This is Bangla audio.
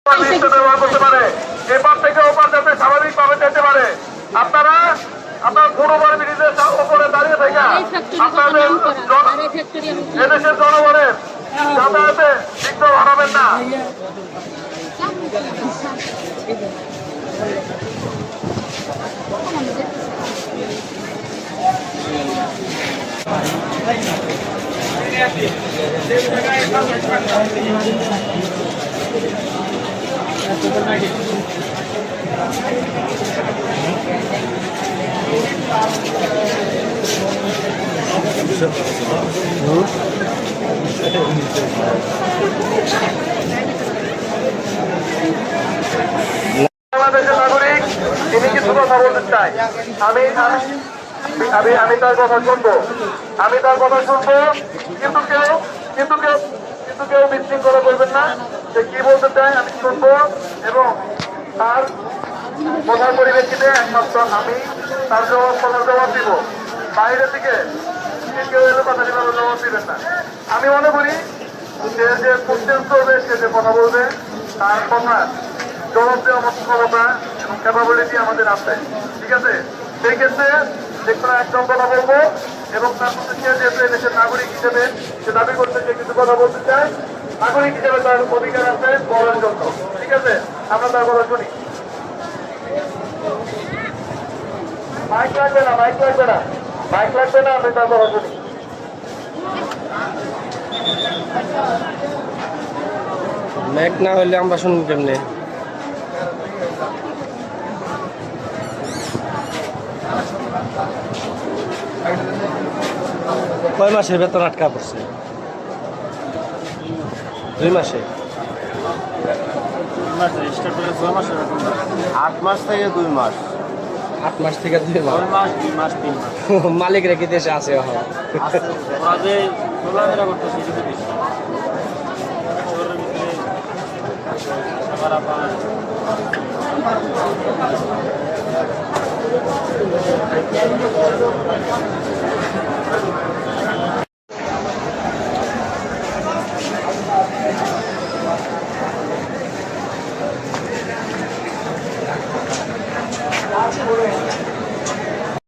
ব্যবহার করতে পারে, এপার থেকে ওপার যাতে স্বাভাবিকভাবে যেতে পারে। আপনারা আপনার পুরোবার ব্রিজের ওপরে দাঁড়িয়ে থেকে আপনাদের এদেশের জনগণের যাতায়াতে বিঘ্ন ঘটাবেন না। বাংলাদেশের নাগরিক, তিনি কিছু কথা বলতে চাই। আমি তার কথা শুনবো, কিন্তু কেউ বিশৃঙ্খলা করবেন না। সে কি বলতে চায় আমি শুনবো এবং তার কথার পরিপ্রেক্ষিতে একমাত্র আমি তার জবাব দিব। বাইরে থেকে কেউ এলে কথা জবাব দিবেন না। আমি মনে করি যে কোশ্চেন করবে, সে যে কথা বলবে, তার কথা জবাব দেওয়ার মতো ক্ষমতা এবং ক্যাপাবিলিটি আমাদের আছে। ঠিক আছে, সেই ক্ষেত্রে দেখুন একদম কথা বলবো এবং তার মধ্যে সে যেহেতু দেশের নাগরিক হিসেবে সে দাবি করতে, যে কিছু কথা বলতে চায়, নাগরিক হিসেবে তার অধিকার আছে বলার জন্য। ঠিক আছে, আমরা তার কথা শুনি। মাইক লাগবে না, আমি তার কথা শুনি। ম্যাক না হইলে আমরা শুনবো কেমনে? কয় মাসের বেতন আটকা পড়ছে? 2 মাসে। 8 মাস থেকে 2 মাস। 8 মাস থেকে 2 মাস। 2 মাস 2 মাস 3 মাস। মালিক রেখে দেশে আছে এখন। ওরা যে চলাফেরা করতেছে কিছু বেশি শহরের ভিতরে আবার আপনার